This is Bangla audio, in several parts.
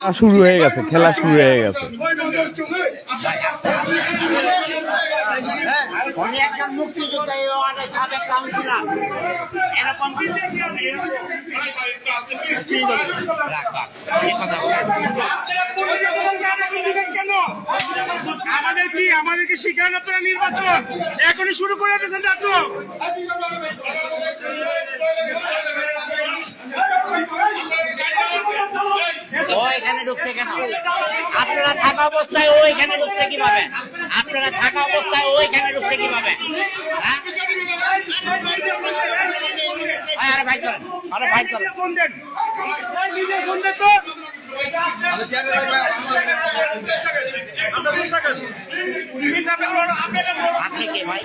শুরু হয়ে গেছে, খেলা শুরু হয়ে গেছে। উনি একজন মুক্তিযোদ্ধা, এই ওয়ার্ডের সাবেক কাউন্সিলর। এরকম আমাদের কি শিকার আপনারা নির্বাচন এখনই শুরু করে দিয়েছেন নাটক। ও এখানে ঢুকছে কেন? আপনারা থাকা অবস্থায় ও এখানে ঢুকছে কিভাবে? আপনারা থাকা অবস্থায় ও এখানে ঢুকছে কিভাবে? হ্যাঁ? আরে ভাই করেন, আরে ভাই করেন। আপনি কে ভাই?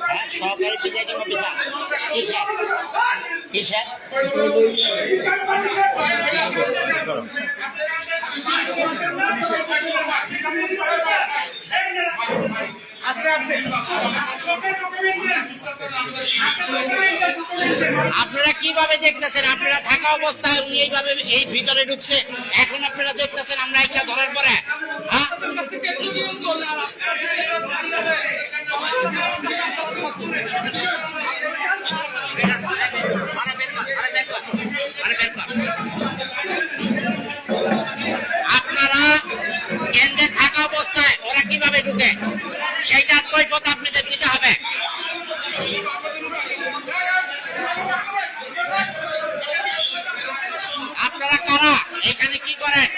হ্যাঁ, সহকারী প্রিজাইডিং অফিসার। কিসের কিসের? আপনারা কিভাবে দেখতেছেন? আপনারা থাকা অবস্থায় উনি এইভাবে এই ভিতরে ঢুকছে, এখন আপনারা দেখতেছেন আমরা ইচ্ছা ধরার পরে। হ্যাঁ, আপনারা কেন্দ্রে থাকা অবস্থায় ওরা কিভাবে ঢুকে সেইটার কৈফিয়ত আপনাদের দিতে হবে। আপনারা কারা? এখানে কি করেন?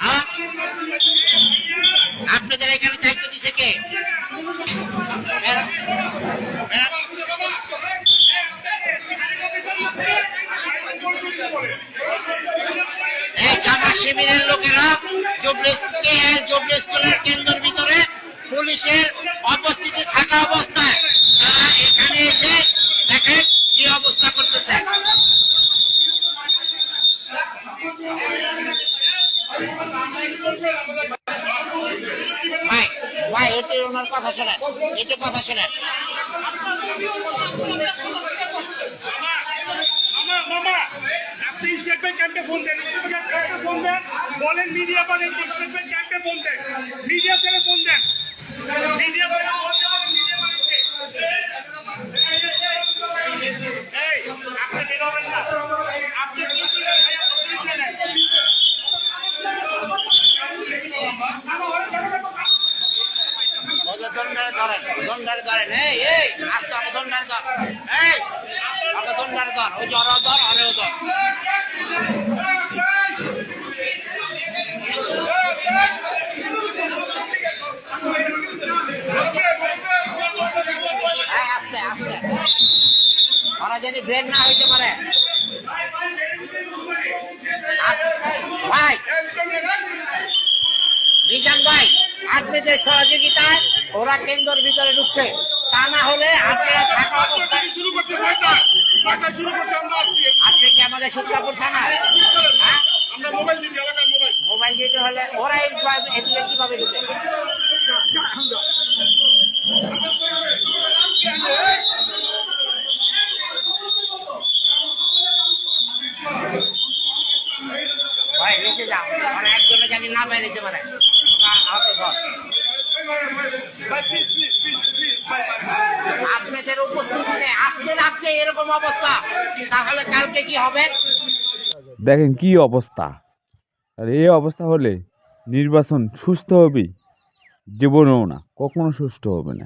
হ্যাঁ? আপনাদের এখানে দায়িত্ব দিছে কে? এই জামাত শিবিরের লোকেরা জুবলি স্কুলের কেন্দ্রের ভিতরে পুলিশের উপস্থিতি থাকা অবস্থায় তারা এখানে এসে দেখেন কি অবস্থা করতেছে। ভাই ভাই এটি ওনার কথা শোনেন, একটু কথা শোনেন। বলেন মিডিয়া বলেন ক্যাম্পে ফোন দেন, মিডিয়া ছেড়ে ফোন দেন, মিডিয়া ছেড়ে ফোন দেন, মিডিয়া বলেনকে এই আপনি বেরোবেন না, আপনি দন্ডারে ধরেন, এই এই আস্তে আমাকে দন্ডারে ধর, এই আমাকে দন্ডারে ধর, ওই জ্বর ধর আরেও ধর। আস্তে আস্তে ওরা জানি ব্রেক না হইতে পারে। ভাই মিজান ভাই, আপনাদের সহযোগিতায় ওরা কেন্দ্রের ভিতরে ঢুকছে, তা না হলে আপনারা থাকা অবস্থায় শুরু করতে আপনি কি আমাদের সূত্রাপুর থানা? আমরা মোবাইল দিবি, এলাকার মোবাইল দিতে হলে ওরা এদিকে কিভাবে ঢুকে? ভাই নিচে যাও, মানে একজনে জানি না বাইরে যেতে পারে। আপনাদের উপস্থিতিতে আজকে এরকম অবস্থা, তাহলে কালকে কি হবে? দেখেন কি অবস্থা। আর এই অবস্থা হলে নির্বাচন সুস্থ হবে? জীবনেও না, কখনো সুস্থ হবে না।